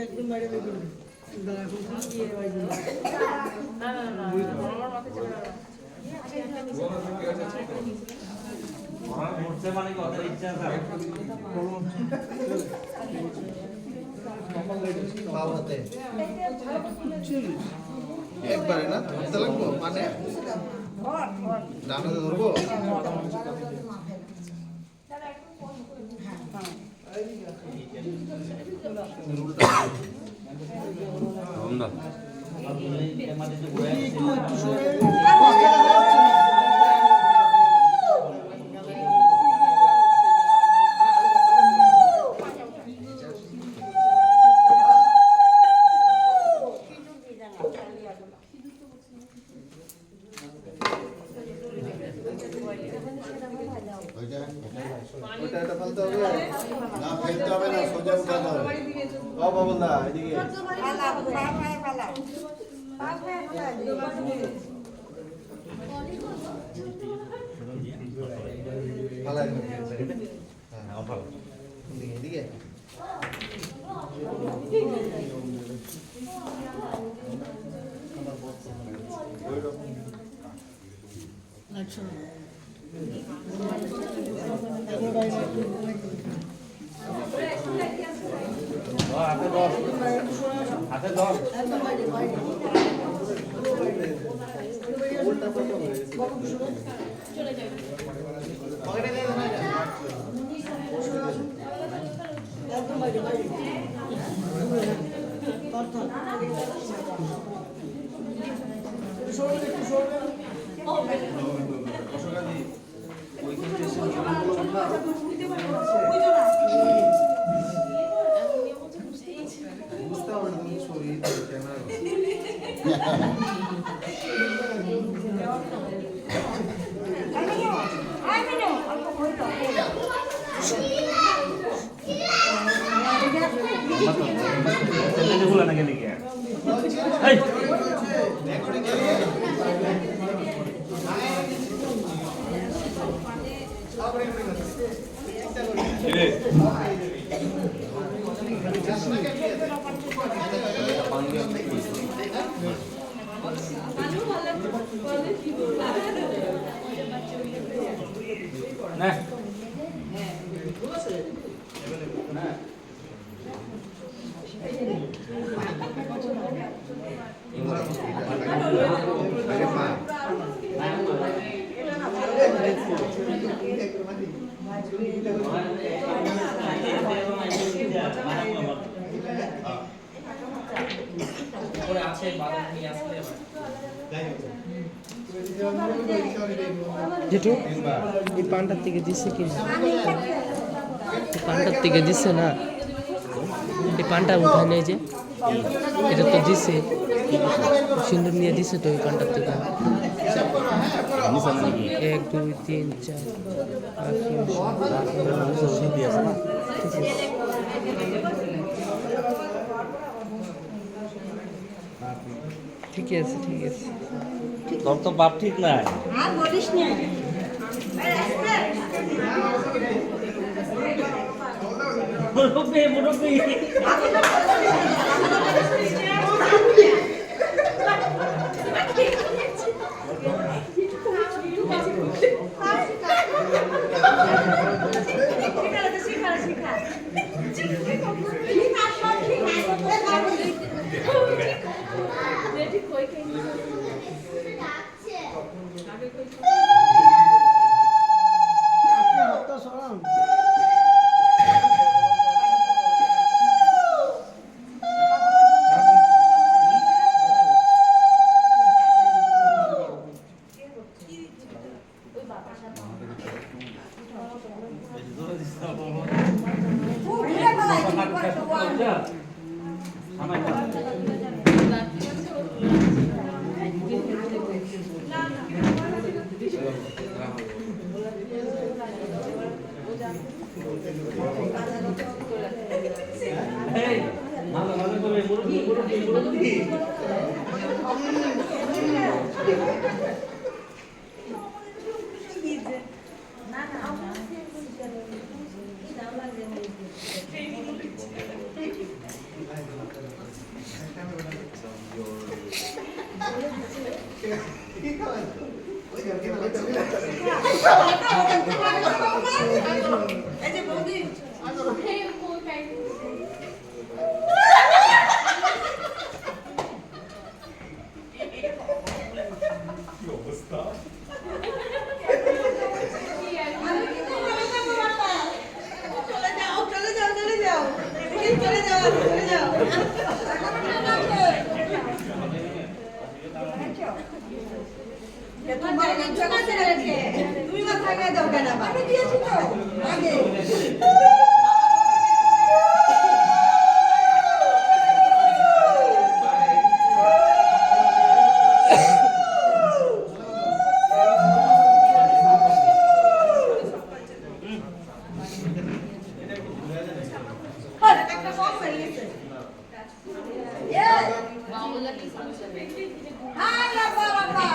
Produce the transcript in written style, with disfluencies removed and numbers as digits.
একদম বাইরে বের করবে না না না আমার মাথায় চলে যাবে ঘুরতে মানে কত ইচ্ছা আছে বাবাতে একবারে না ধরতে লাগবো মানে ডানাতে ধরবো ওইটা এটা ফেলতে হবে না ফেলতে হবে না সোজা উঠাতে হবে ও বাবুদা এদিকে পালা পালা পালা হ্যাঁ ভালো এদিকে এদিকে হাতে ধর উল্টা পাল্টা হয়ে গেছে চলে যাবে পকেটে দিয়ে দেন একদম বাইরে বাইরে বুঝতে হবে না তুমি শরীর ক্যামেরা ভুলে না গেলে কি না যেটু এই পানটার থেকে দিচ্ছে কি পানটার থেকে দিচ্ছে না এই পানটা উঠায় নেই যে এটা তো দিচ্ছে সিন্দুর নিয়ে দিচ্ছে তো এই পানটার থেকে 1 2 3 4 ঠিক আছে ঠিক আছে তোর তো বাপ ঠিক নাই আর বলিস না মুরব্বি মুরব্বি এই যে বৌদি চলে যাও চলে যাও চলে যাও চলে যাও চলে যাও তোমার ইচ্ছা করছে রেখে তুমি মাথায় গায়ে দাও কেন আমি দিয়েছি তো আগে একটা সব হয়ে গেছে হাই বাবা বাবা